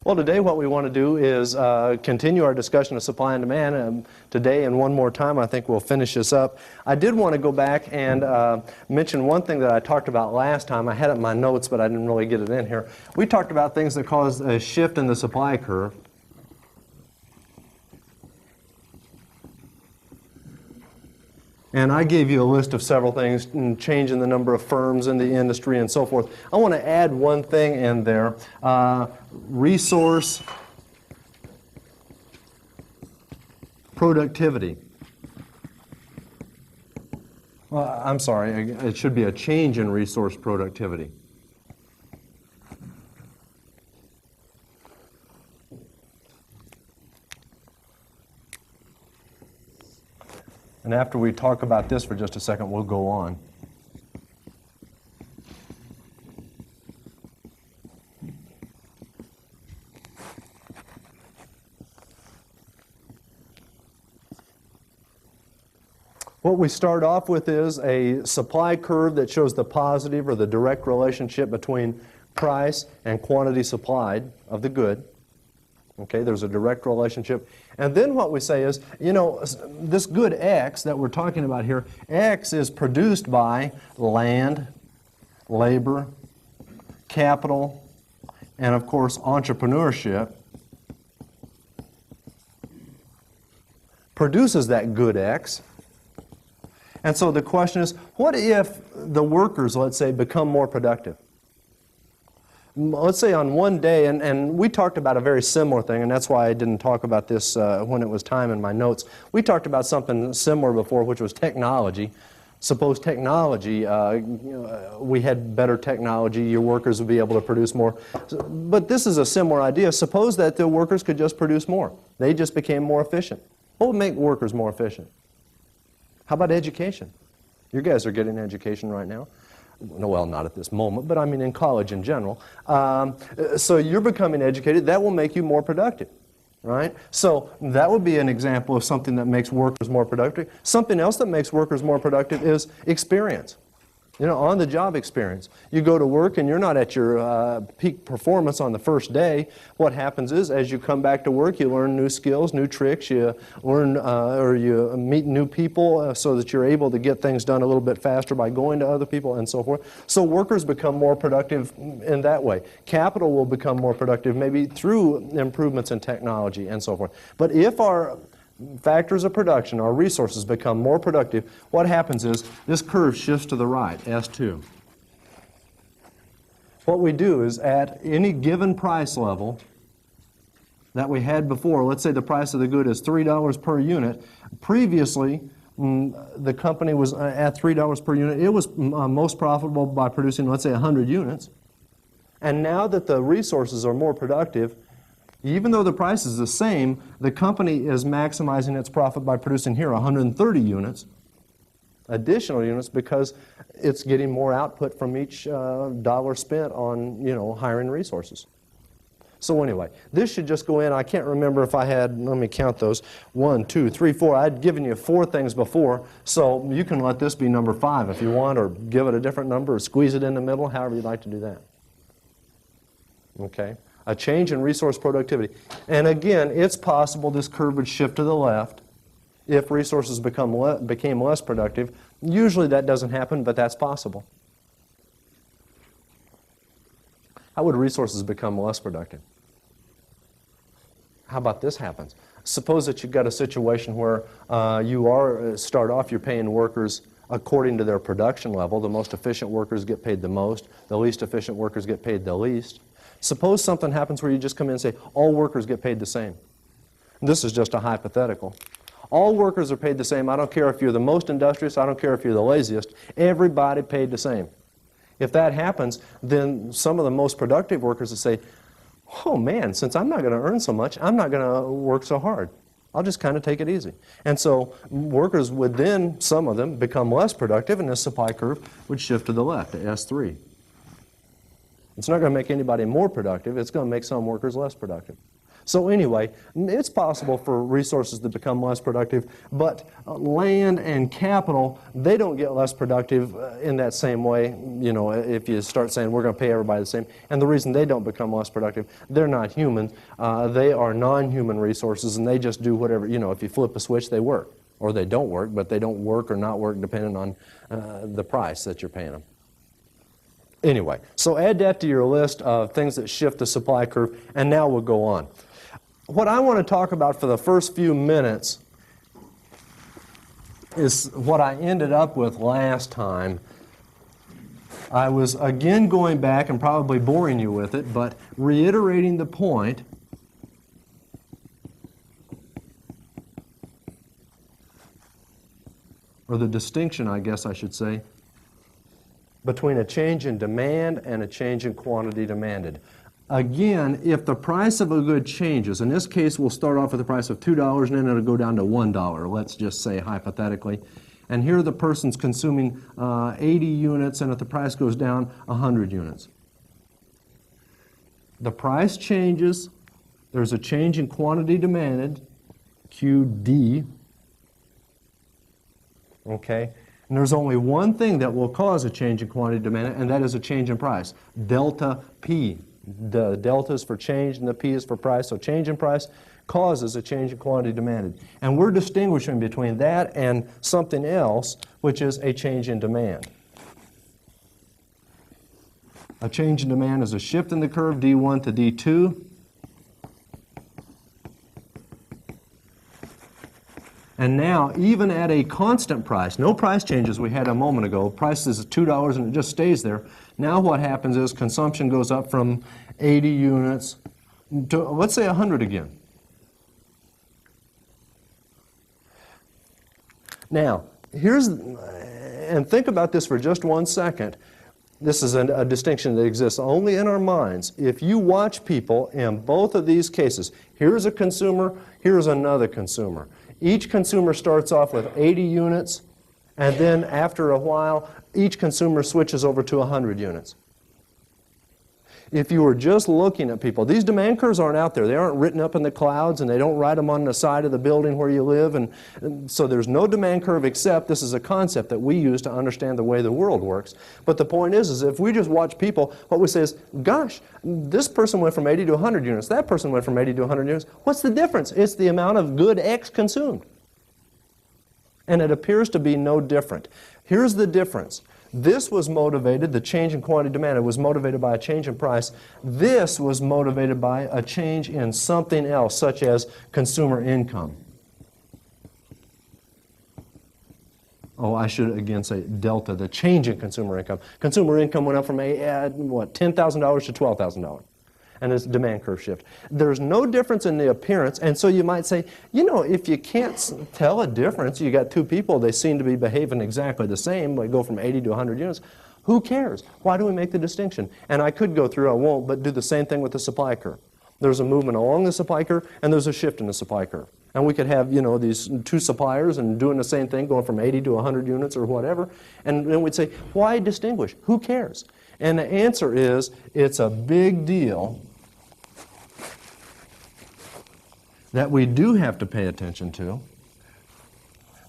Well, today what we want to do is continue our discussion of supply and demand. Today, and one more time, I think we'll finish this up. I did want to go back and mention one thing that I talked about last time. I had it in my notes, but I didn't really get it in here. We talked about things that cause a shift in the supply curve. And I gave you a list of several things, change in the number of firms in the industry and so forth. I want to add one thing in there, resource productivity. Well, I'm sorry, it should be a change in resource productivity. And after we talk about this for just a second, we'll go on. What we start off with is a supply curve that shows the positive or the direct relationship between price and quantity supplied of the good. Okay, there's a direct relationship. And then what we say is, you know, this good X that we're talking about here, X is produced by land, labor, capital, and of course entrepreneurship produces that good X. And so the question is, what if the workers, let's say, become more productive? Let's say on one day, and we talked about a very similar thing, and that's why I didn't talk about this when it was time in my notes. We talked about something similar before, which was technology. Suppose technology, we had better technology, your workers would be able to produce more. But this is a similar idea. Suppose that the workers could just produce more. They just became more efficient. What would make workers more efficient? How about education? You guys are getting education right now. Well, not at this moment, but I mean in college in general. So you're becoming educated. That will make you more productive, right? So that would be an example of something that makes workers more productive. Something else that makes workers more productive is experience. You know, on-the-job experience. You go to work and you're not at your peak performance on the first day. What happens is, as you come back to work, you learn new skills, new tricks. You learn or you meet new people so that you're able to get things done a little bit faster by going to other people and so forth. So workers become more productive in that way. Capital will become more productive maybe through improvements in technology and so forth. But if our factors of production, our resources become more productive, what happens is this curve shifts to the right, S2. What we do is at any given price level that we had before, let's say the price of the good is $3 per unit. Previously, the company was at $3 per unit. It was most profitable by producing, let's say, 100 units. And now that the resources are more productive, even though the price is the same, the company is maximizing its profit by producing here 130 units, additional units, because it's getting more output from each dollar spent on, you know, hiring resources. So anyway, this should just go in. I can't remember if I had, let me count those, 1, 2, 3, 4. I'd given you 4 things before, so you can let this be number 5 if you want, or give it a different number, or squeeze it in the middle, however you'd like to do that. Okay? A change in resource productivity. And again, it's possible this curve would shift to the left if resources became less productive. Usually that doesn't happen, but that's possible. How would resources become less productive? How about this happens? Suppose that you've got a situation where start off, you're paying workers according to their production level. The most efficient workers get paid the most. The least efficient workers get paid the least. Suppose something happens where you just come in and say, all workers get paid the same. This is just a hypothetical. All workers are paid the same. I don't care if you're the most industrious. I don't care if you're the laziest. Everybody paid the same. If that happens, then some of the most productive workers will say, oh man, since I'm not going to earn so much, I'm not going to work so hard. I'll just kind of take it easy. And so workers would then, some of them, become less productive, and this supply curve would shift to the left, to S3. It's not going to make anybody more productive. It's going to make some workers less productive. So anyway, it's possible for resources to become less productive, but land and capital, they don't get less productive in that same way, you know, if you start saying we're going to pay everybody the same. And the reason they don't become less productive, they're not human. They are non-human resources, and they just do whatever, you know, if you flip a switch, they work. Or they don't work, but they don't work or not work depending on the price that you're paying them. Anyway, so add that to your list of things that shift the supply curve, and now we'll go on. What I want to talk about for the first few minutes is what I ended up with last time. I was again going back and probably boring you with it, but reiterating the point or the distinction, I guess I should say, between a change in demand and a change in quantity demanded. Again, if the price of a good changes, in this case we'll start off with the price of $2 and then it'll go down to $1, let's just say hypothetically. And here the person's consuming 80 units, and if the price goes down, 100 units. The price changes, there's a change in quantity demanded, QD, okay? And there's only one thing that will cause a change in quantity demanded, and that is a change in price, delta P. The delta is for change and the P is for price, so change in price causes a change in quantity demanded. And we're distinguishing between that and something else, which is a change in demand. A change in demand is a shift in the curve, D1 to D2. And now, even at a constant price, no price changes we had a moment ago, price is $2 and it just stays there. Now what happens is consumption goes up from 80 units to, let's say, 100 again. Now, and think about this for just 1 second. This is a distinction that exists only in our minds. If you watch people in both of these cases, here's a consumer, here's another consumer. Each consumer starts off with 80 units, and then after a while, each consumer switches over to 100 units. If you were just looking at people, these demand curves aren't out there. They aren't written up in the clouds, and they don't write them on the side of the building where you live. And so there's no demand curve, except this is a concept that we use to understand the way the world works. But the point is if we just watch people, what we say is, gosh, this person went from 80 to 100 units. That person went from 80 to 100 units. What's the difference? It's the amount of good X consumed. And it appears to be no different. Here's the difference. This was motivated, the change in quantity demanded was motivated by a change in price. This was motivated by a change in something else, such as consumer income. Oh, I should again say delta, the change in consumer income. Consumer income went up from $10,000 to $12,000. And it's demand curve shift. There's no difference in the appearance, and so you might say, you know, if you can't tell a difference, you got two people, they seem to be behaving exactly the same, they go from 80 to 100 units, who cares? Why do we make the distinction? And I could go through, I won't, but do the same thing with the supply curve. There's a movement along the supply curve, and there's a shift in the supply curve. And we could have, you know, these two suppliers and doing the same thing, going from 80 to 100 units or whatever, and then we'd say, why distinguish? Who cares? And the answer is, it's a big deal that we do have to pay attention to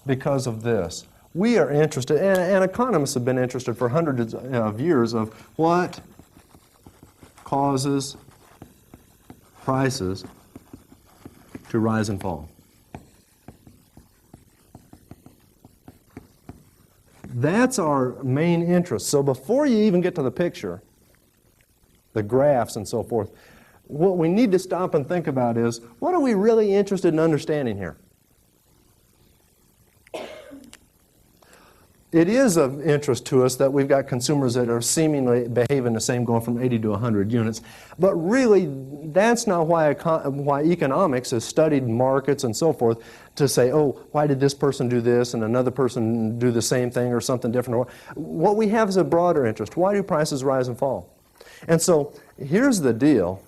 because of this. We are interested, and economists have been interested for hundreds of years, of what causes prices to rise and fall. That's our main interest. So before you even get to the picture, the graphs and so forth, what we need to stop and think about is, what are we really interested in understanding here? It is of interest to us that we've got consumers that are seemingly behaving the same, going from 80 to 100 units. But really, that's not why economics has studied markets and so forth, to say, oh, why did this person do this and another person do the same thing or something different. What we have is a broader interest. Why do prices rise and fall? And so here's the deal.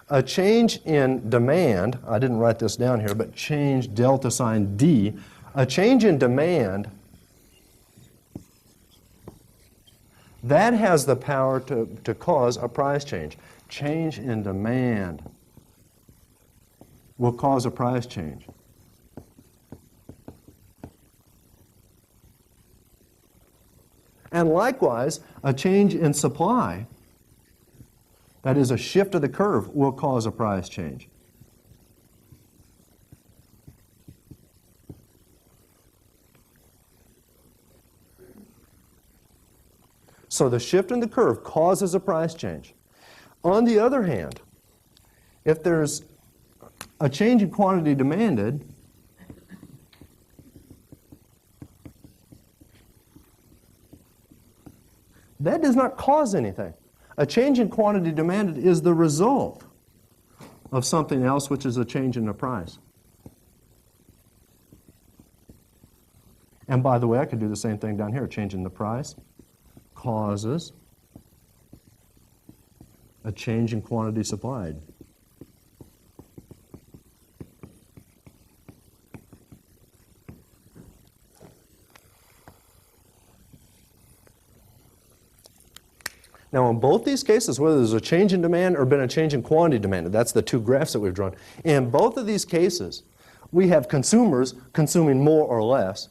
A change in demand, I didn't write this down here, but change delta sign D, a change in demand, that has the power to cause a price change. Change in demand. will cause a price change. And likewise, a change in supply, that is a shift of the curve, will cause a price change. So the shift in the curve causes a price change. On the other hand, if there's a change in quantity demanded, that does not cause anything. A change in quantity demanded is the result of something else, which is a change in the price. And by the way, I could do the same thing down here. A change in the price causes a change in quantity supplied. Now, in both these cases, whether there's a change in demand or been a change in quantity demanded, that's the two graphs that we've drawn. In both of these cases, we have consumers consuming more or less.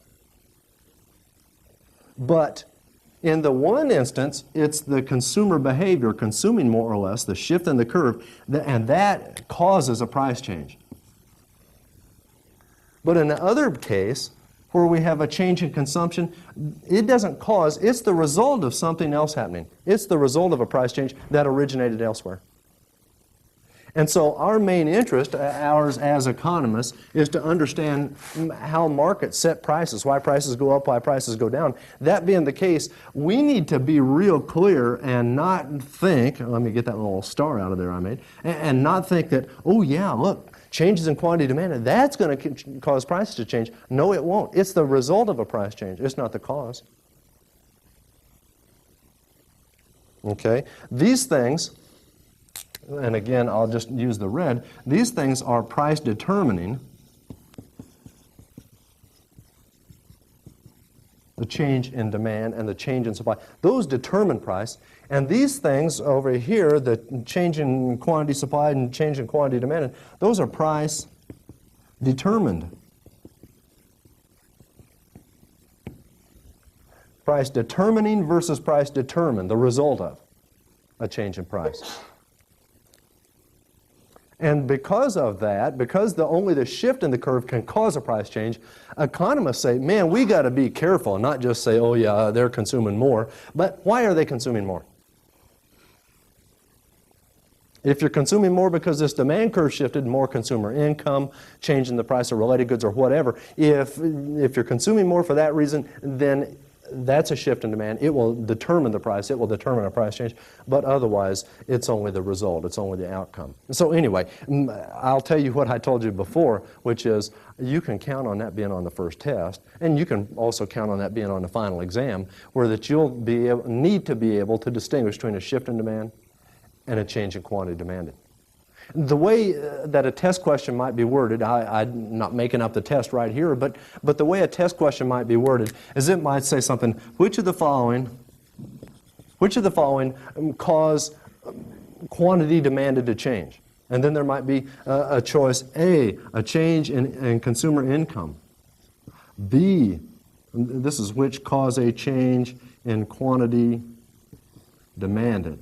But in the one instance, it's the consumer behavior consuming more or less, the shift in the curve, and that causes a price change. But in the other case, where we have a change in consumption, it doesn't cause, it's the result of something else happening. It's the result of a price change that originated elsewhere. And so our main interest, ours as economists, is to understand how markets set prices, why prices go up, why prices go down. That being the case, we need to be real clear and not think, let me get that little star out of there I made, and not think that, oh yeah, look, changes in quantity demanded, that's going to cause prices to change. No, it won't. It's the result of a price change. It's not the cause. Okay? These things, and again, I'll just use the red, these things are price determining the change in demand and the change in supply. Those determine price. And these things over here, the change in quantity supplied and change in quantity demanded, those are price determined. Price determining versus price determined, the result of a change in price. And because of that, because only the shift in the curve can cause a price change, economists say, man, we got to be careful and not just say, oh yeah, they're consuming more. But why are they consuming more? If you're consuming more because this demand curve shifted, more consumer income, change in the price of related goods or whatever, if you're consuming more for that reason, then that's a shift in demand. It will determine the price. It will determine a price change. But otherwise, it's only the result. It's only the outcome. So anyway, I'll tell you what I told you before, which is you can count on that being on the first test, and you can also count on that being on the final exam, where that you'll need to be able to distinguish between a shift in demand and a change in quantity demanded. The way that a test question might be worded, I'm not making up the test right here, but the way a test question might be worded is it might say something, which of the following cause quantity demanded to change? And then there might be a choice, A, a change in consumer income. B, this is which cause a change in quantity demanded.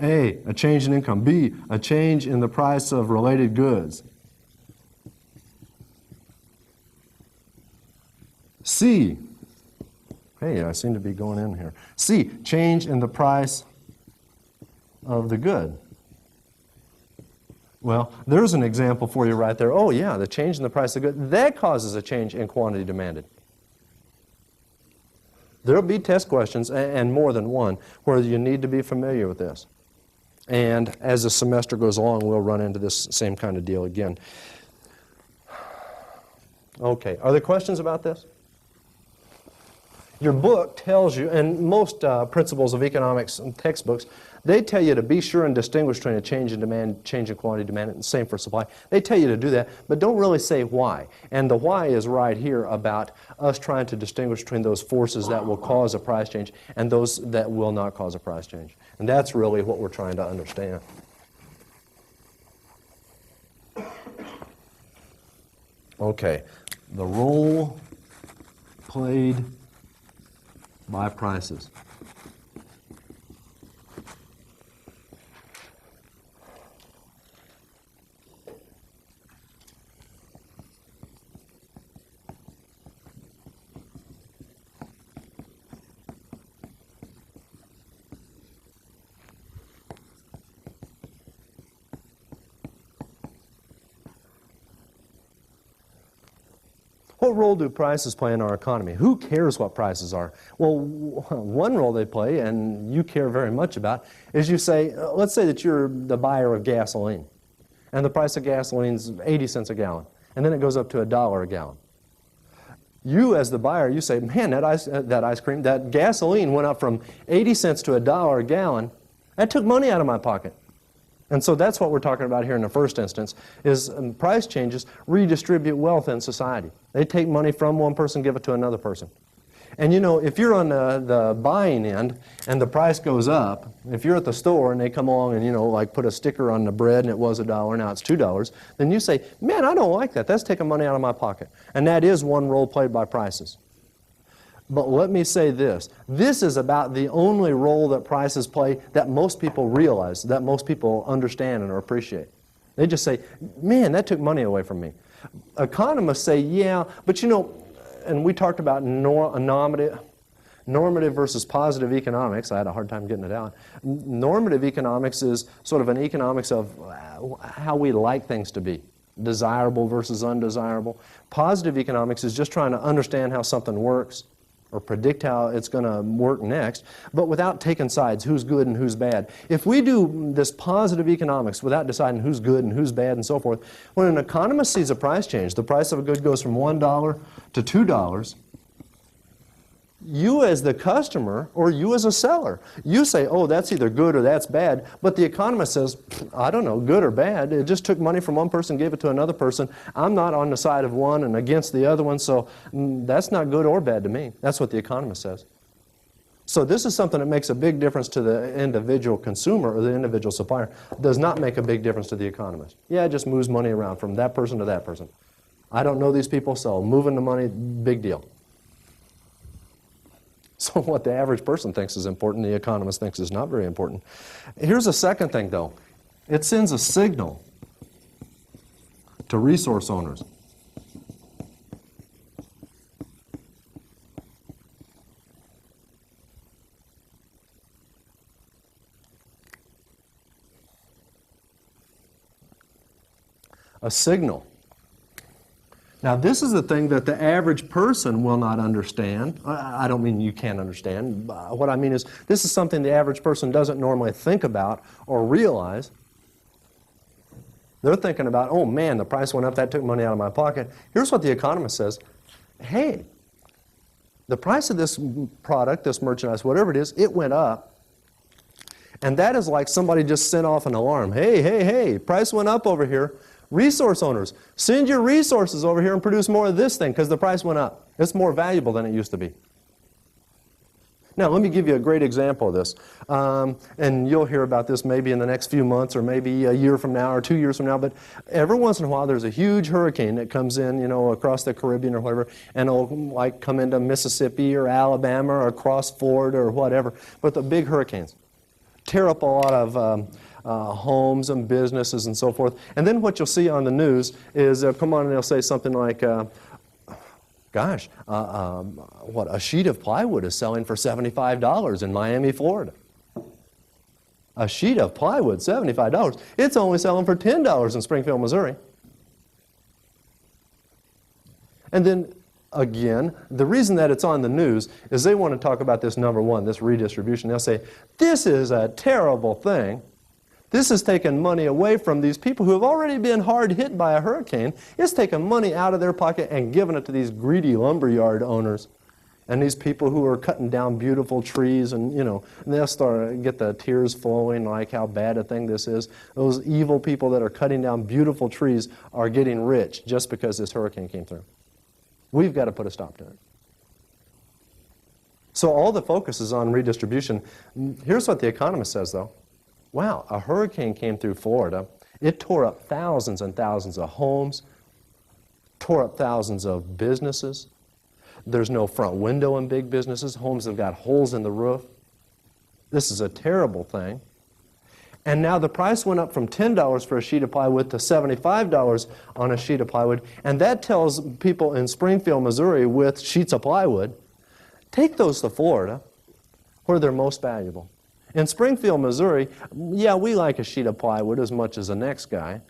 A change in income. B, a change in the price of related goods. C, hey, I seem to be going in here. C, change in the price of the good. Well, there's an example for you right there. Oh yeah, the change in the price of the good, that causes a change in quantity demanded. There'll be test questions, and more than one, where you need to be familiar with this. And as the semester goes along, we'll run into this same kind of deal again. Okay, are there questions about this? Your book tells you, and most principles of economics and textbooks, they tell you to be sure and distinguish between a change in demand, change in quantity demand, and the same for supply. They tell you to do that, but don't really say why. And the why is right here about us trying to distinguish between those forces that will cause a price change and those that will not cause a price change. And that's really what we're trying to understand. Okay, the role played by prices. What role do prices play in our economy? Who cares what prices are? Well, one role they play, and you care very much about, is you say, let's say that you're the buyer of gasoline, and the price of gasoline is 80 cents a gallon, and then it goes up to $1 a gallon. You, as the buyer, you say, man, that gasoline went up from 80 cents to $1 a gallon. That took money out of my pocket. And so that's what we're talking about here in the first instance, is price changes redistribute wealth in society. They take money from one person, give it to another person. And you know, if you're on the buying end and the price goes up, if you're at the store and they come along and, you know, like put a sticker on the bread and it was $1, now it's $2, then you say, man, I don't like that. That's taking money out of my pocket. And that is one role played by prices. But let me say this. This is about the only role that prices play that most people realize, that most people understand and appreciate. They just say, man, that took money away from me. Economists say, yeah, but you know, and we talked about normative versus positive economics. I had a hard time getting it out. Normative economics is sort of an economics of how we like things to be. Desirable versus undesirable. Positive economics is just trying to understand how something works, or predict how it's going to work next, but without taking sides, who's good and who's bad. If we do this positive economics without deciding who's good and who's bad and so forth, when an economist sees a price change, the price of a good goes from $1 to $2, you as the customer or you as a seller, you say, oh, that's either good or that's bad, but the economist says, I don't know, good or bad. It just took money from one person, gave it to another person. I'm not on the side of one and against the other one, so that's not good or bad to me. That's what the economist says. So this is something that makes a big difference to the individual consumer or the individual supplier. It does not make a big difference to the economist. Yeah, it just moves money around from that person to that person. I don't know these people, so moving the money, big deal. So what the average person thinks is important, the economist thinks is not very important. Here's a second thing, though. It sends a signal to resource owners. A signal. Now, this is the thing that the average person will not understand. I don't mean you can't understand. What I mean is this is something the average person doesn't normally think about or realize. They're thinking about, oh man, the price went up, that took money out of my pocket. Here's what the economist says. Hey, the price of this product, this merchandise, whatever it is, it went up. And that is like somebody just sent off an alarm. Hey, hey, hey, price went up over here. Resource owners, send your resources over here and produce more of this thing because the price went up. It's more valuable than it used to be. Now, let me give you a great example of this. And you'll hear about this maybe in the next few months or maybe a year from now or 2 years from now. But every once in a while, there's a huge hurricane that comes in, you know, across the Caribbean or whatever, and it'll like come into Mississippi or Alabama or across Florida or whatever. But the big hurricanes tear up a lot of homes and businesses and so forth. And then what you'll see on the news is come on and they'll say something like, gosh, what, a sheet of plywood is selling for $75 in Miami, Florida. A sheet of plywood, $75. It's only selling for $10 in Springfield, Missouri. And then again, the reason that it's on the news is they want to talk about this number one, this redistribution. They'll say, this is a terrible thing. This has taken money away from these people who have already been hard hit by a hurricane. It's taken money out of their pocket and given it to these greedy lumberyard owners and these people who are cutting down beautiful trees and, you know, and they'll start to get the tears flowing like how bad a thing this is. Those evil people that are cutting down beautiful trees are getting rich just because this hurricane came through. We've got to put a stop to it. So all the focus is on redistribution. Here's what the economist says, though. Wow, a hurricane came through Florida. It tore up thousands and thousands of homes, tore up thousands of businesses. There's no front window in big businesses. Homes have got holes in the roof. This is a terrible thing. And now the price went up from $10 for a sheet of plywood to $75 on a sheet of plywood. And that tells people in Springfield, Missouri with sheets of plywood, take those to Florida where they're most valuable. In Springfield, Missouri, yeah, we like a sheet of plywood as much as the next guy.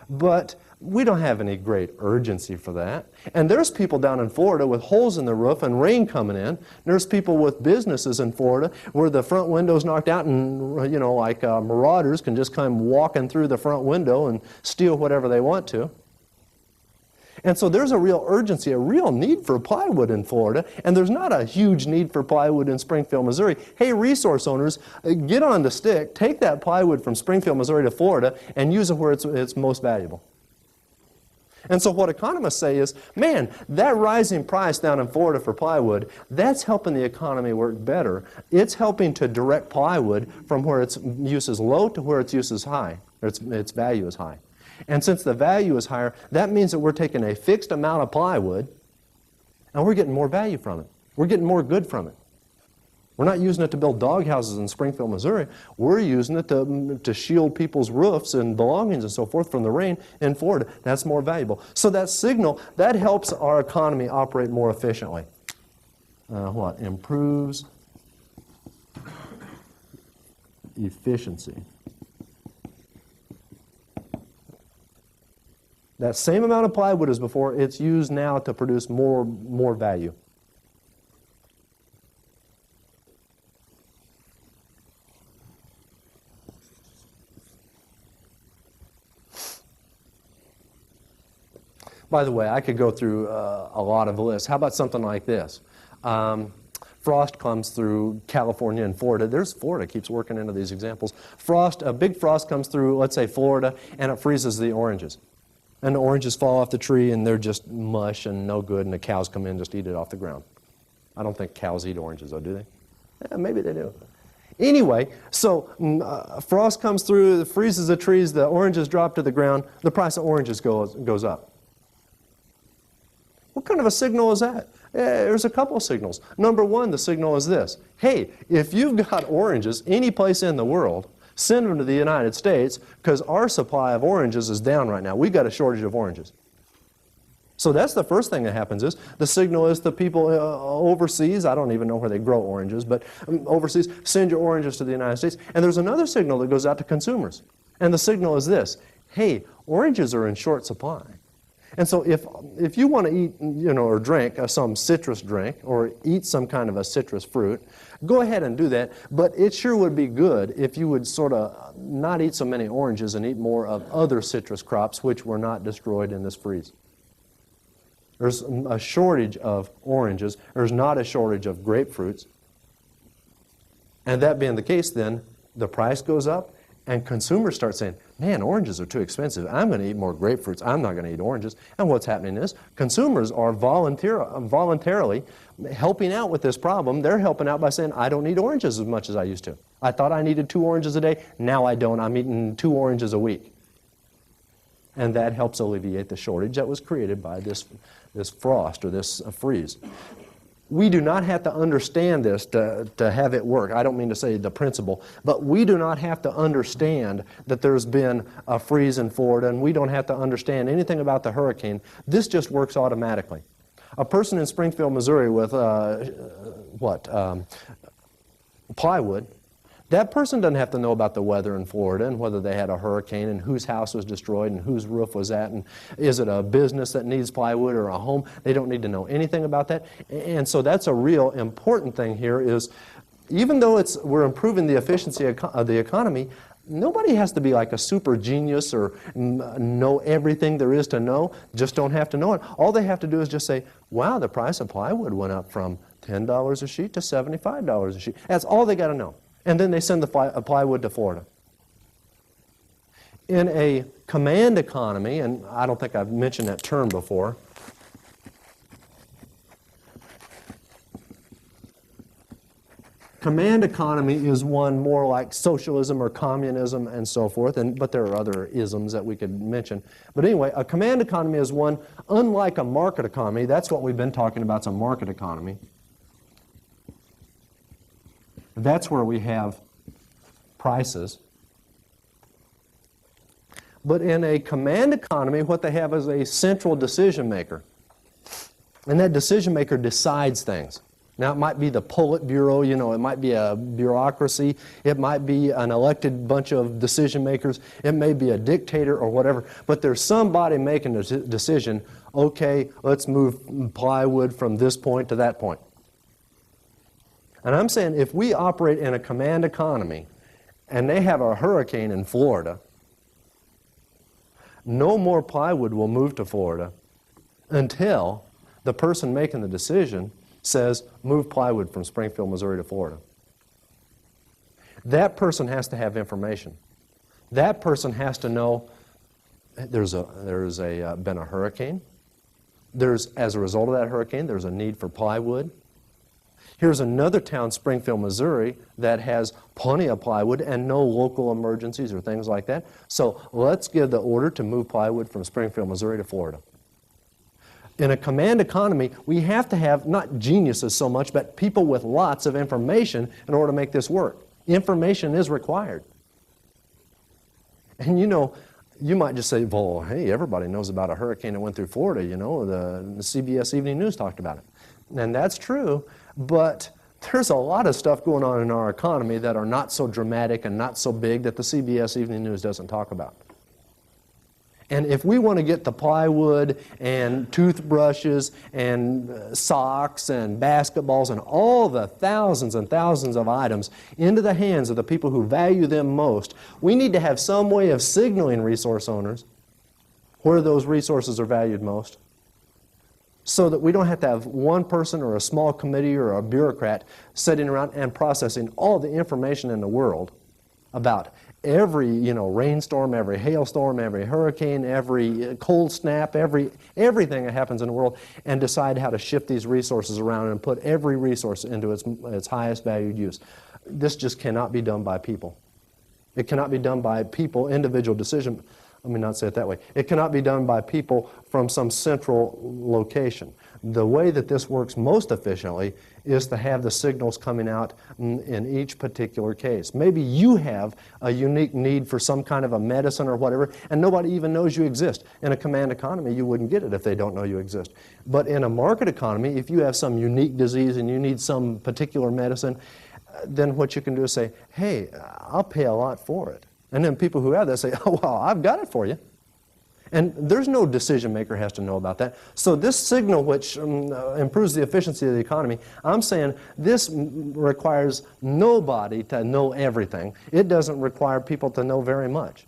But we don't have any great urgency for that. And there's people down in Florida with holes in the roof and rain coming in. There's people with businesses in Florida where the front window's knocked out and, you know, like marauders can just come walking through the front window and steal whatever they want to. And so there's a real urgency, a real need for plywood in Florida, and there's not a huge need for plywood in Springfield, Missouri. Hey, resource owners, get on the stick, take that plywood from Springfield, Missouri to Florida and use it where it's most valuable. And so what economists say is, man, that rising price down in Florida for plywood, that's helping the economy work better. It's helping to direct plywood from where its use is low to where its use is high, or its value is high. And since the value is higher, that means that we're taking a fixed amount of plywood and we're getting more value from it. We're getting more good from it. We're not using it to build dog houses in Springfield, Missouri. We're using it to shield people's roofs and belongings and so forth from the rain in Florida. That's more valuable. So that signal, that helps our economy operate more efficiently. What? Improves efficiency. That same amount of plywood as before, it's used now to produce more value. By the way, I could go through a lot of lists. How about something like this? Frost comes through California and Florida. There's Florida, keeps working into these examples. A big frost comes through, let's say, Florida, and it freezes the oranges. And the oranges fall off the tree, and they're just mush and no good, and the cows come in and just eat it off the ground. I don't think cows eat oranges, though, do they? Yeah, maybe they do. Anyway, so frost comes through, it freezes the trees, the oranges drop to the ground, the price of oranges goes up. What kind of a signal is that? There's a couple of signals. Number one, the signal is this. Hey, if you've got oranges any place in the world, send them to the United States because our supply of oranges is down right now. We've got a shortage of oranges. So that's the first thing that happens is the signal is the people overseas, I don't even know where they grow oranges, but overseas, send your oranges to the United States. And there's another signal that goes out to consumers. And the signal is this. Hey, oranges are in short supply. And so if you want to eat, or drink some citrus drink or eat some kind of a citrus fruit, go ahead and do that. But it sure would be good if you would sort of not eat so many oranges and eat more of other citrus crops which were not destroyed in this freeze. There's a shortage of oranges. There's not a shortage of grapefruits. And that being the case, then the price goes up and consumers start saying, man, oranges are too expensive. I'm going to eat more grapefruits. I'm not going to eat oranges. And what's happening is consumers are voluntarily helping out with this problem. They're helping out by saying, I don't need oranges as much as I used to. I thought I needed 2 oranges a day. Now I don't. I'm eating 2 oranges a week. And that helps alleviate the shortage that was created by this frost or this freeze. We do not have to understand this to have it work. I don't mean to say the principle, but we do not have to understand that there's been a freeze in Florida, and we don't have to understand anything about the hurricane. This just works automatically. A person in Springfield, Missouri with plywood, that person doesn't have to know about the weather in Florida and whether they had a hurricane and whose house was destroyed and whose roof was at and is it a business that needs plywood or a home. They don't need to know anything about that. And so that's a real important thing here is even though we're improving the efficiency of the economy, nobody has to be like a super genius or know everything there is to know. Just don't have to know it. All they have to do is just say, wow, the price of plywood went up from $10 a sheet to $75 a sheet. That's all they got to know. And then they send the plywood to Florida. In a command economy, and I don't think I've mentioned that term before, command economy is one more like socialism or communism and so forth, but there are other isms that we could mention. But anyway, a command economy is one, unlike a market economy. That's what we've been talking about, it's a market economy. That's where we have prices. But in a command economy, what they have is a central decision maker. And that decision maker decides things. Now, it might be the Politburo, it might be a bureaucracy, it might be an elected bunch of decision makers, it may be a dictator or whatever, but there's somebody making a decision, okay, let's move plywood from this point to that point. And I'm saying if we operate in a command economy and they have a hurricane in Florida, no more plywood will move to Florida until the person making the decision says, move plywood from Springfield, Missouri to Florida. That person has to have information. That person has to know there's been a hurricane. As a result of that hurricane, there's a need for plywood. Here's another town, Springfield, Missouri, that has plenty of plywood and no local emergencies or things like that. So let's give the order to move plywood from Springfield, Missouri to Florida. In a command economy, we have to have not geniuses so much, but people with lots of information in order to make this work. Information is required. And you might just say, well, hey, everybody knows about a hurricane that went through Florida, the CBS Evening News talked about it. And that's true, but there's a lot of stuff going on in our economy that are not so dramatic and not so big that the CBS Evening News doesn't talk about. And if we want to get the plywood and toothbrushes and socks and basketballs and all the thousands and thousands of items into the hands of the people who value them most, we need to have some way of signaling resource owners where those resources are valued most, so that we don't have to have one person or a small committee or a bureaucrat sitting around and processing all the information in the world about every rainstorm, every hailstorm, every hurricane, every cold snap, everything that happens in the world, and decide how to shift these resources around and put every resource into its highest valued use. This just cannot be done by people. It cannot be done by people, individual decision. Let me not say it that way. It cannot be done by people from some central location. The way that this works most efficiently is to have the signals coming out in each particular case. Maybe you have a unique need for some kind of a medicine or whatever, and nobody even knows you exist. In a command economy, you wouldn't get it if they don't know you exist. But in a market economy, if you have some unique disease and you need some particular medicine, then what you can do is say, hey, I'll pay a lot for it. And then people who have that say, oh, well, I've got it for you. And there's no decision maker has to know about that. So this signal, which improves the efficiency of the economy, I'm saying this requires nobody to know everything. It doesn't require people to know very much.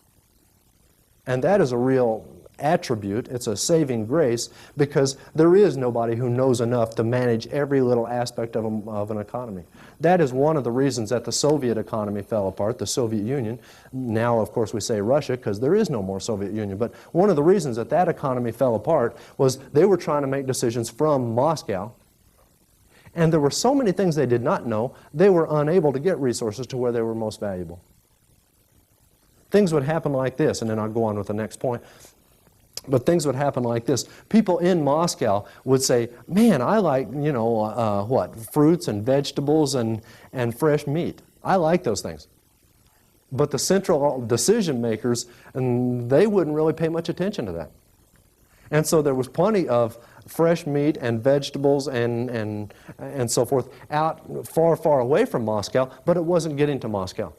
And that is a real attribute. It's a saving grace, because there is nobody who knows enough to manage every little aspect of an economy. That is one of the reasons that the Soviet economy fell apart, the Soviet Union. Now, of course, we say Russia because there is no more Soviet Union. But one of the reasons that that economy fell apart was they were trying to make decisions from Moscow. And there were so many things they did not know, they were unable to get resources to where they were most valuable. Things would happen like this, and then I'll go on with the next point. But things would happen like this. People in Moscow would say, man, I like, fruits and vegetables and fresh meat. I like those things. But the central decision makers, they wouldn't really pay much attention to that. And so there was plenty of fresh meat and vegetables and so forth out far, far away from Moscow, but it wasn't getting to Moscow.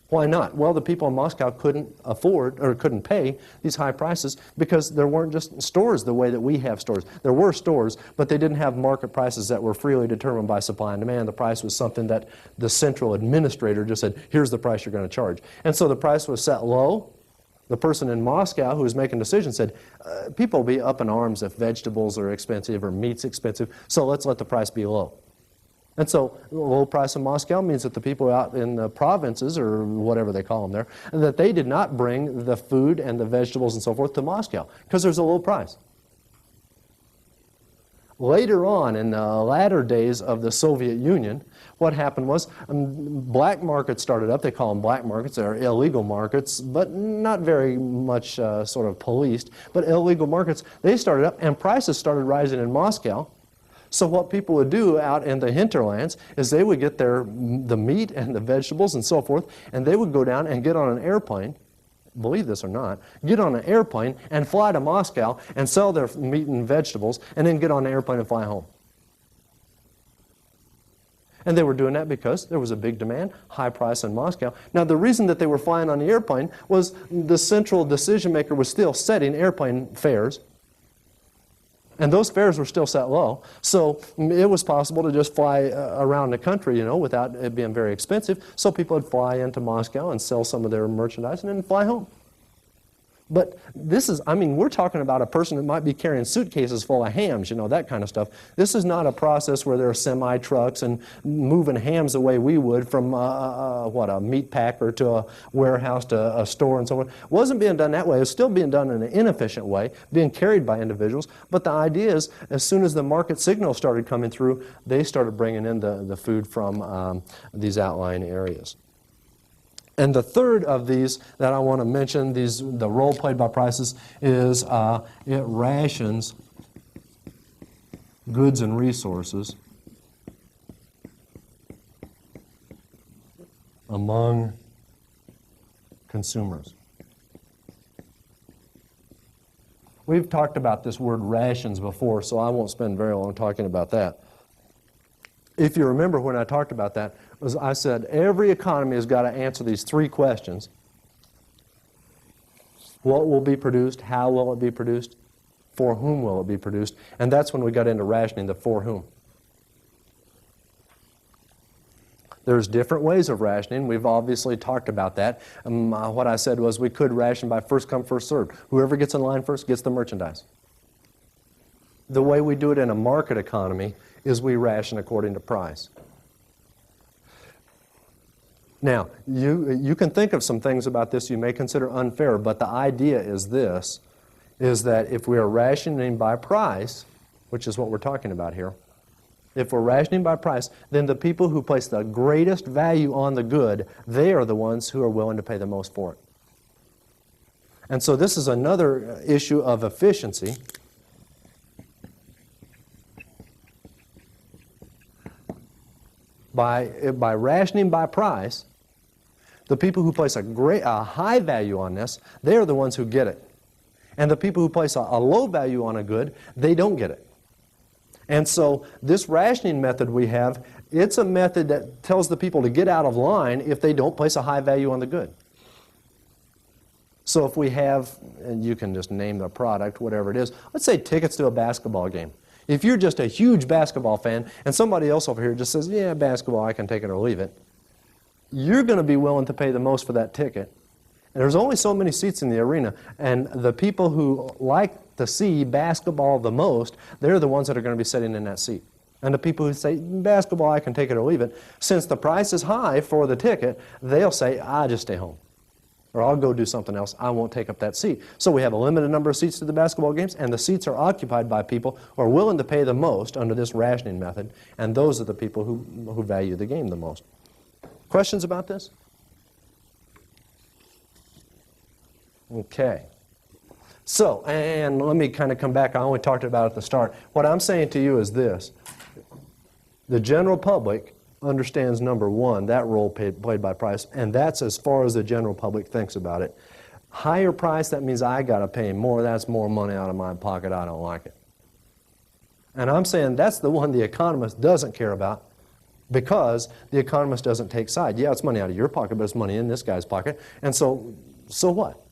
Why not? Well, the people in Moscow couldn't afford or couldn't pay these high prices because there weren't just stores the way that we have stores. There were stores, but they didn't have market prices that were freely determined by supply and demand. The price was something that the central administrator just said, here's the price you're going to charge. And so the price was set low. The person in Moscow who was making decisions said, people will be up in arms if vegetables are expensive or meat's expensive, so let's let the price be low. And so the low price in Moscow means that the people out in the provinces, or whatever they call them there, that they did not bring the food and the vegetables and so forth to Moscow because there's a low price. Later on, in the latter days of the Soviet Union, what happened was black markets started up. They call them black markets. They're illegal markets, but not very much sort of policed. But illegal markets, they started up, and prices started rising in Moscow. So what people would do out in the hinterlands is they would get the meat and the vegetables and so forth, and they would go down and get on an airplane, believe this or not, get on an airplane and fly to Moscow and sell their meat and vegetables, and then get on an airplane and fly home. And they were doing that because there was a big demand, high price in Moscow. Now, the reason that they were flying on the airplane was the central decision maker was still setting airplane fares. And those fares were still set low. So it was possible to just fly around the country, without it being very expensive. So people would fly into Moscow and sell some of their merchandise and then fly home. But this is, we're talking about a person that might be carrying suitcases full of hams, that kind of stuff. This is not a process where there are semi-trucks and moving hams the way we would from, a meat packer to a warehouse to a store and so on. It wasn't being done that way. It was still being done in an inefficient way, being carried by individuals. But the idea is, as soon as the market signal started coming through, they started bringing in the food from these outlying areas. And the third of these that I want to mention, the role played by prices, is it rations goods and resources among consumers. We've talked about this word rations before, so I won't spend very long talking about that. If you remember when I talked about that, I said every economy has got to answer these three questions. What will be produced? How will it be produced? For whom will it be produced? And that's when we got into rationing, the for whom. There's different ways of rationing. We've obviously talked about that. What I said was we could ration by first come, first served. Whoever gets in line first gets the merchandise. The way we do it in a market economy is we ration according to price. Now, you can think of some things about this you may consider unfair, but the idea is this, is that if we are rationing by price, which is what we're talking about here, if we're rationing by price, then the people who place the greatest value on the good, they are the ones who are willing to pay the most for it. And so this is another issue of efficiency. By rationing by price, the people who place a high value on this, they are the ones who get it. And the people who place a low value on a good, they don't get it. And so this rationing method we have, it's a method that tells the people to get out of line if they don't place a high value on the good. So if we have, and you can just name the product, whatever it is, let's say tickets to a basketball game. If you're just a huge basketball fan and somebody else over here just says, yeah, basketball, I can take it or leave it, you're going to be willing to pay the most for that ticket. And there's only so many seats in the arena, and the people who like to see basketball the most, they're the ones that are going to be sitting in that seat. And the people who say, basketball, I can take it or leave it, since the price is high for the ticket, they'll say, I'll just stay home. Or I'll go do something else. I won't take up that seat. So we have a limited number of seats to the basketball games, and the seats are occupied by people who are willing to pay the most under this rationing method, and those are the people who value the game the most. Questions about this? Okay. So, and let me kind of come back. I only talked about it at the start. What I'm saying to you is this. The general public understands, number one, that role played by price, and that's as far as the general public thinks about it. Higher price, that means I got to pay more. That's more money out of my pocket. I don't like it. And I'm saying that's the one the economist doesn't care about, because the economist doesn't take side. Yeah, it's money out of your pocket, but it's money in this guy's pocket. And so what?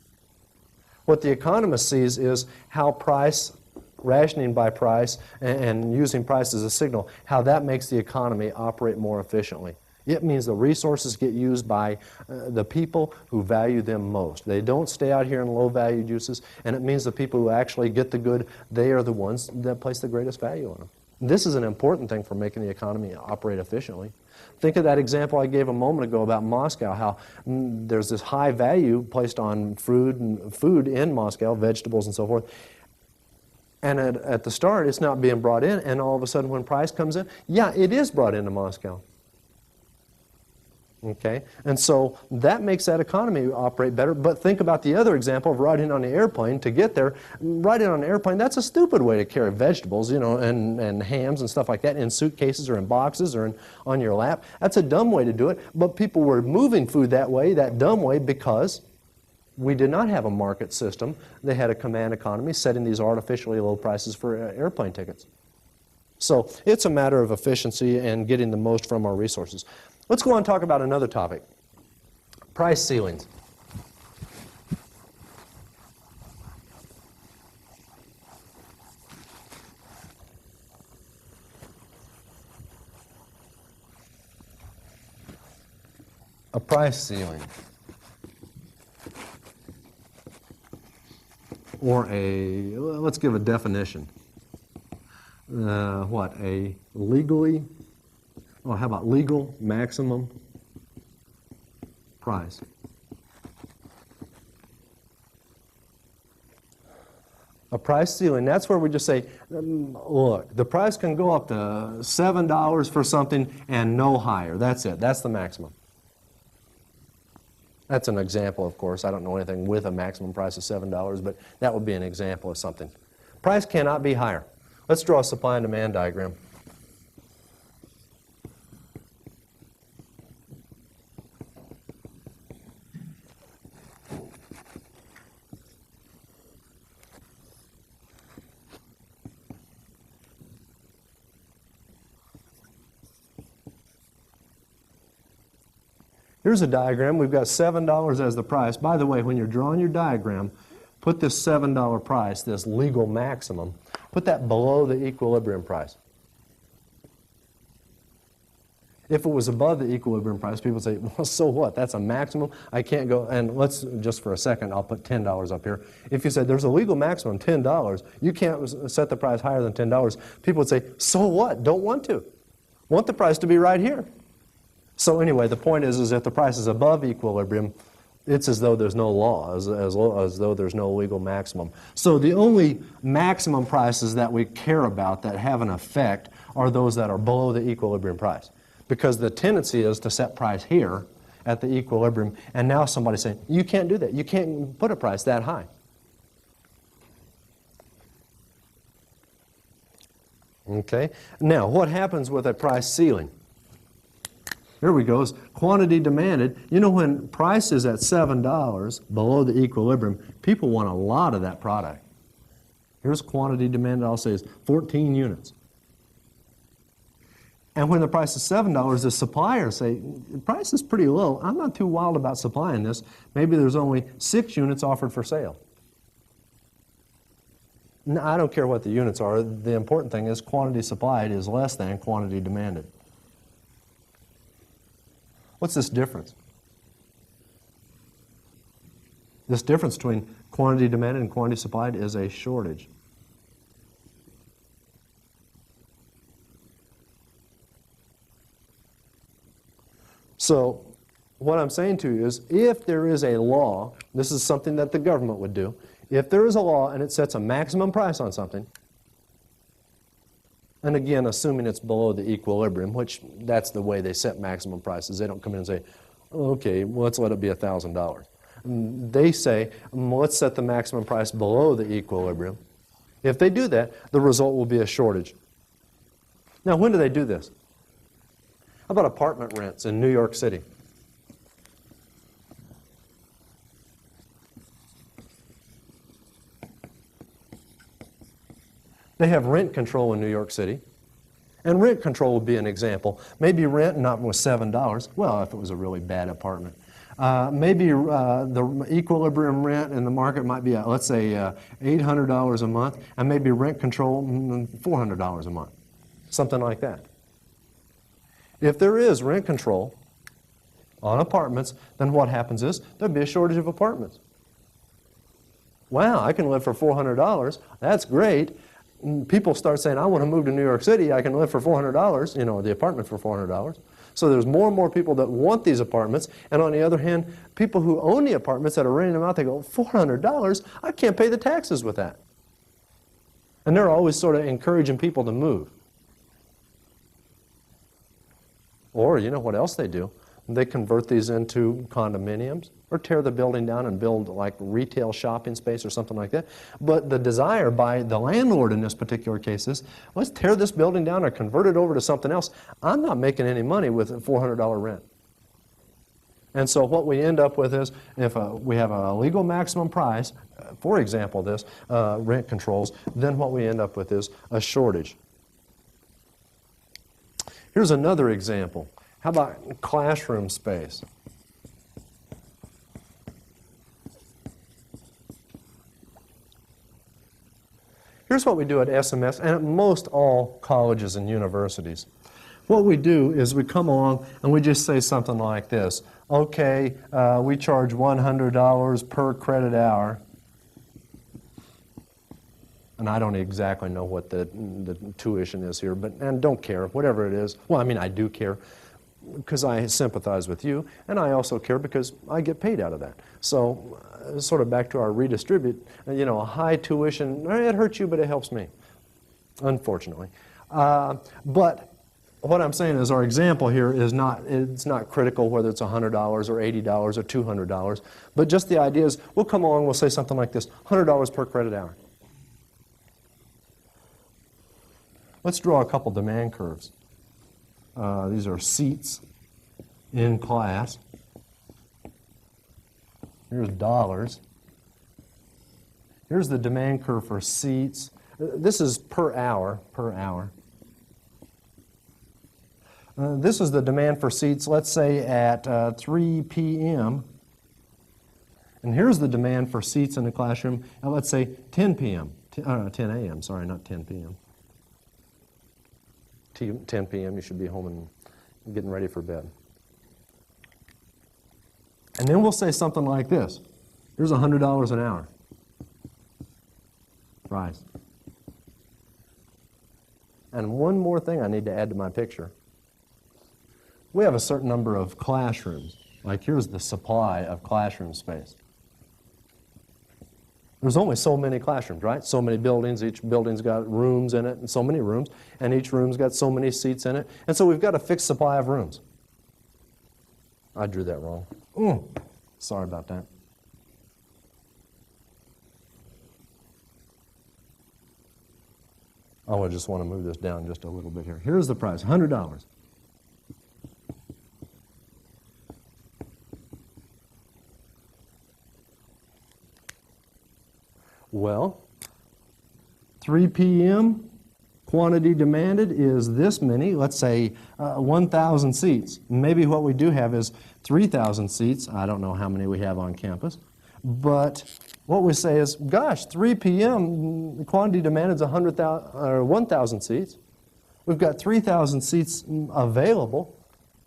What the economist sees is how price, rationing by price, and using price as a signal, how that makes the economy operate more efficiently. It means the resources get used by the people who value them most. They don't stay out here in low-value uses, and it means the people who actually get the good, they are the ones that place the greatest value on them. This is an important thing for making the economy operate efficiently. Think of that example I gave a moment ago about Moscow, how there's this high value placed on food in Moscow, vegetables and so forth. And at the start, it's not being brought in, and all of a sudden when price comes in, yeah, it is brought into Moscow. Okay? And so that makes that economy operate better. But think about the other example of riding on the airplane to get there. Riding on an airplane, that's a stupid way to carry vegetables, you know, and hams and stuff like that in suitcases or in boxes or on your lap. That's a dumb way to do it. But people were moving food that way, that dumb way, because we did not have a market system. They had a command economy setting these artificially low prices for airplane tickets. So it's a matter of efficiency and getting the most from our resources. Let's go on and talk about another topic, price ceilings. A price ceiling, or let's give a definition. A legally, how about legal maximum price? A price ceiling, that's where we just say, look, the price can go up to $7 for something and no higher. That's it. That's the maximum. That's an example, of course. I don't know anything with a maximum price of $7, but that would be an example of something. Price cannot be higher. Let's draw a supply and demand diagram. Here's a diagram. We've got $7 as the price. By the way, when you're drawing your diagram, put this $7 price, this legal maximum, put that below the equilibrium price. If it was above the equilibrium price, people say, well, so what? That's a maximum. I can't go, and let's, just for a second, I'll put $10 up here. If you said there's a legal maximum, $10, you can't set the price higher than $10, people would say, so what? Don't want to. Want the price to be right here. So anyway, the point is if the price is above equilibrium, it's as though there's no law, as though there's no legal maximum. So the only maximum prices that we care about that have an effect are those that are below the equilibrium price. Because the tendency is to set price here at the equilibrium, and now somebody's saying, you can't do that. You can't put a price that high. Okay? Now, what happens with a price ceiling? Here we go. Quantity demanded. You know, when price is at $7 below the equilibrium, people want a lot of that product. Here's quantity demanded, I'll say, is 14 units. And when the price is $7, the suppliers say, the price is pretty low. I'm not too wild about supplying this. Maybe there's only 6 units offered for sale. No, I don't care what the units are. The important thing is quantity supplied is less than quantity demanded. What's this difference? This difference between quantity demanded and quantity supplied is a shortage. So what I'm saying to you is if there is a law, this is something that the government would do, if there is a law and it sets a maximum price on something, and again, assuming it's below the equilibrium, which that's the way they set maximum prices. They don't come in and say, okay, well, let's let it be $1,000. They say, let's set the maximum price below the equilibrium. If they do that, the result will be a shortage. Now, when do they do this? How about apartment rents in New York City? They have rent control in New York City. And rent control would be an example. Maybe rent not with $7. Well, if it was a really bad apartment. Maybe the equilibrium rent in the market might be, let's say, $800 a month. And maybe rent control, $400 a month. Something like that. If there is rent control on apartments, then what happens is there'd be a shortage of apartments. Wow, I can live for $400. That's great. People start saying, I want to move to New York City. I can live for $400, you know, the apartment for $400. So there's more and more people that want these apartments. And on the other hand, people who own the apartments that are renting them out, they go, $400? I can't pay the taxes with that. And they're always sort of encouraging people to move. Or, you know what else they do? They convert these into condominiums or tear the building down and build like retail shopping space or something like that. But the desire by the landlord in this particular case is, let's tear this building down or convert it over to something else. I'm not making any money with a $400 rent. And so what we end up with is, if we have a legal maximum price, for example this, rent controls, then what we end up with is a shortage. Here's another example. How about classroom space? Here's what we do at SMS and at most all colleges and universities. What we do is we come along and we just say something like this. Okay, we charge $100 per credit hour. And I don't exactly know what the tuition is here, and don't care, whatever it is. Well, I mean, I do care because I sympathize with you, and I also care because I get paid out of that. So, sort of back to our redistribute, you know, a high tuition, it hurts you, but it helps me, unfortunately. But what I'm saying is our example here is it's not critical whether it's $100 or $80 or $200, but just the idea is we'll come along, we'll say something like this, $100 per credit hour. Let's draw a couple demand curves. These are seats in class. Here's dollars. Here's the demand curve for seats. This is per hour. This is the demand for seats, let's say at 3 p.m. And here's the demand for seats in the classroom at, let's say, 10 p.m. 10 a.m., sorry, not 10 p.m. 10 p.m. you should be home and getting ready for bed. And then we'll say something like this. Here's $100 an hour. Price. And one more thing I need to add to my picture. We have a certain number of classrooms. Like here's the supply of classroom space. There's only so many classrooms, right? So many buildings, each building's got rooms in it, and so many rooms, and each room's got so many seats in it. And so we've got a fixed supply of rooms. I drew that wrong. Sorry about that. Oh, I just want to move this down just a little bit here. Here's the price, $100. Well, 3 p.m., quantity demanded is this many, let's say 1,000 seats. Maybe what we do have is 3,000 seats. I don't know how many we have on campus. But what we say is, gosh, 3 p.m., the quantity demanded is 1,000 seats. We've got 3,000 seats available.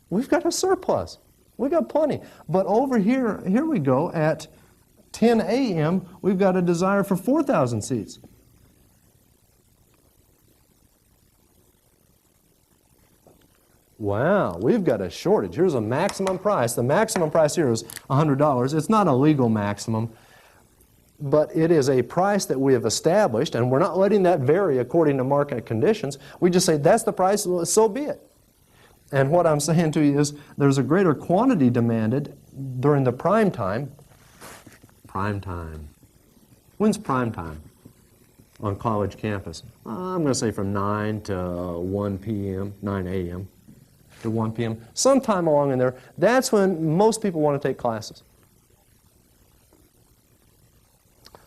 We've got a surplus. We've got plenty. But over here we go at 10 a.m., we've got a desire for 4,000 seats. Wow, we've got a shortage. Here's a maximum price. The maximum price here is $100. It's not a legal maximum, but it is a price that we have established, and we're not letting that vary according to market conditions. We just say, that's the price, so be it. And what I'm saying to you is there's a greater quantity demanded during the prime time. Prime time. When's prime time on college campus? I'm going to say from 9 to 1 p.m., 9 a.m. to 1 p.m. Sometime along in there, that's when most people want to take classes.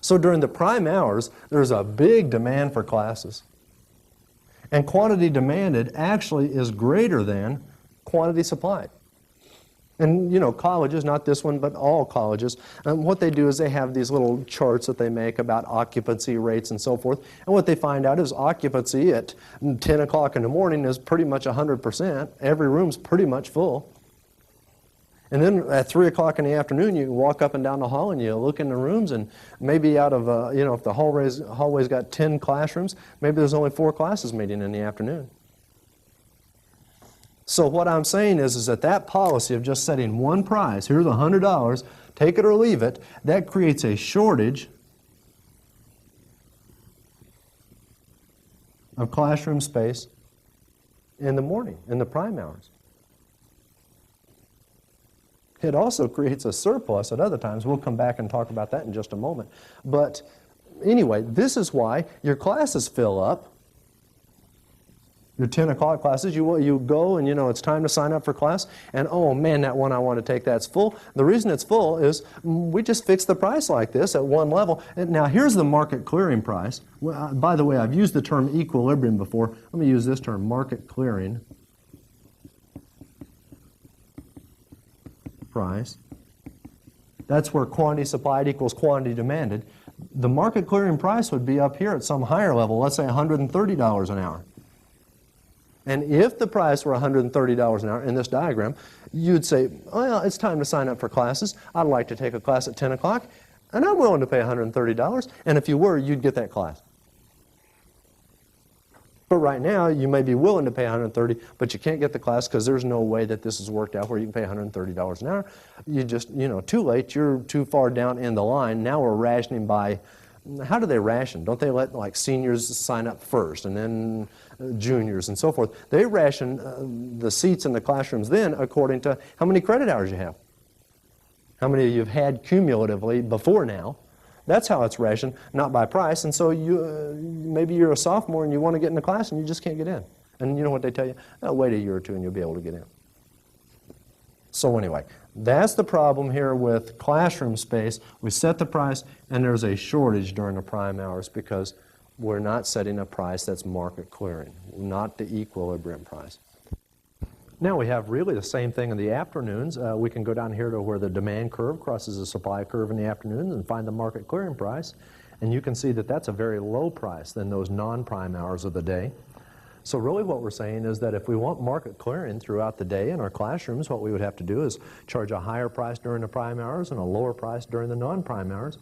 So during the prime hours, there's a big demand for classes. And quantity demanded actually is greater than quantity supplied. And, you know, colleges, not this one, but all colleges, what they do is they have these little charts that they make about occupancy rates and so forth. And what they find out is occupancy at 10 o'clock in the morning is pretty much 100%. Every room's pretty much full. And then at 3 o'clock in the afternoon, you walk up and down the hall and you look in the rooms, and maybe out of, you know, if the hallway's got 10 classrooms, maybe there's only 4 classes meeting in the afternoon. So what I'm saying is that policy of just setting one price, here's $100, take it or leave it, that creates a shortage of classroom space in the morning, in the prime hours. It also creates a surplus at other times. We'll come back and talk about that in just a moment. But anyway, this is why your classes fill up. Your 10 o'clock classes, you go and it's time to sign up for class, and oh man, that one I want to take, that's full. The reason it's full is we just fixed the price like this at one level. And now here's the market clearing price. Well, by the way, I've used the term equilibrium before. Let me use this term, market clearing price. That's where quantity supplied equals quantity demanded. The market clearing price would be up here at some higher level, let's say $130 an hour. And if the price were $130 an hour in this diagram, you'd say, well, it's time to sign up for classes. I'd like to take a class at 10 o'clock, and I'm willing to pay $130. And if you were, you'd get that class. But right now, you may be willing to pay $130, but you can't get the class because there's no way that this has worked out where you can pay $130 an hour. You just, too late. You're too far down in the line. Now we're rationing by, how do they ration? Don't they let like seniors sign up first and then juniors and so forth? They ration the seats in the classrooms then according to how many credit hours you have. How many you've had cumulatively before now. That's how it's rationed, not by price. And so maybe you're a sophomore and you want to get in the class and you just can't get in. And you know what they tell you? Wait a year or two and you'll be able to get in. So anyway, that's the problem here with classroom space. We set the price and there's a shortage during the prime hours because we're not setting a price that's market clearing, not the equilibrium price. Now we have really the same thing in the afternoons. We can go down here to where the demand curve crosses the supply curve in the afternoons and find the market clearing price. And you can see that that's a very low price than those non-prime hours of the day. So really what we're saying is that if we want market clearing throughout the day in our classrooms, what we would have to do is charge a higher price during the prime hours and a lower price during the non-prime hours.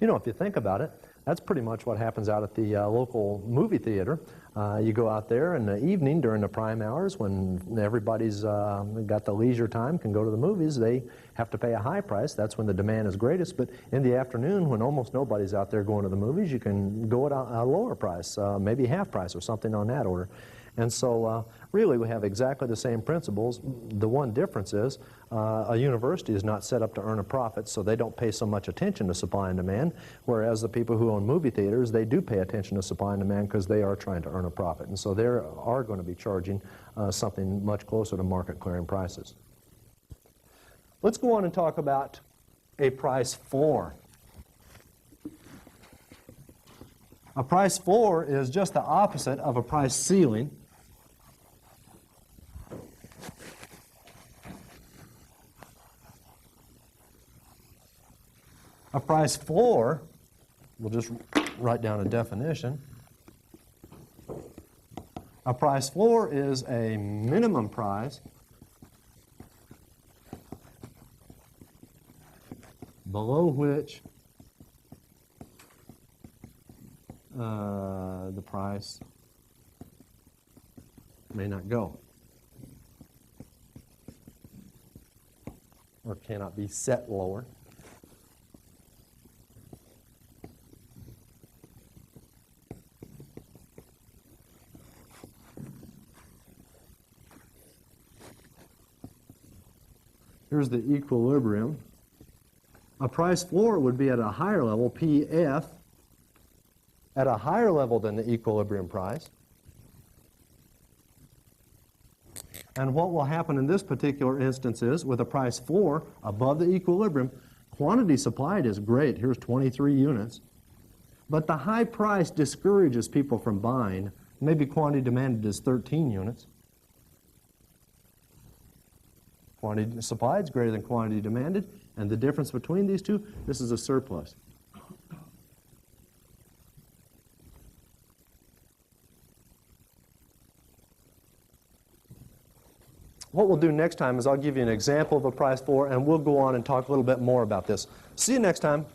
If you think about it, that's pretty much what happens out at the local movie theater. You go out there in the evening during the prime hours when everybody's got the leisure time, can go to the movies. They have to pay a high price. That's when the demand is greatest. But in the afternoon, when almost nobody's out there going to the movies, you can go at a lower price, maybe half price or something on that order. And so really we have exactly the same principles. The one difference is a university is not set up to earn a profit, so they don't pay so much attention to supply and demand, whereas the people who own movie theaters, they do pay attention to supply and demand because they are trying to earn a profit. And so they are going to be charging something much closer to market clearing prices. Let's go on and talk about a price floor. A price floor is just the opposite of a price ceiling. A price floor, we'll just write down a definition. A price floor is a minimum price below which the price may not go or cannot be set lower. Here's the equilibrium. A price floor would be at a higher level, PF, at a higher level than the equilibrium price. And what will happen in this particular instance is, with a price floor above the equilibrium, quantity supplied is great. Here's 23 units. But the high price discourages people from buying. Maybe quantity demanded is 13 units. Quantity supplied is greater than quantity demanded, and the difference between these two, this is a surplus. What we'll do next time is I'll give you an example of a price floor, and we'll go on and talk a little bit more about this. See you next time.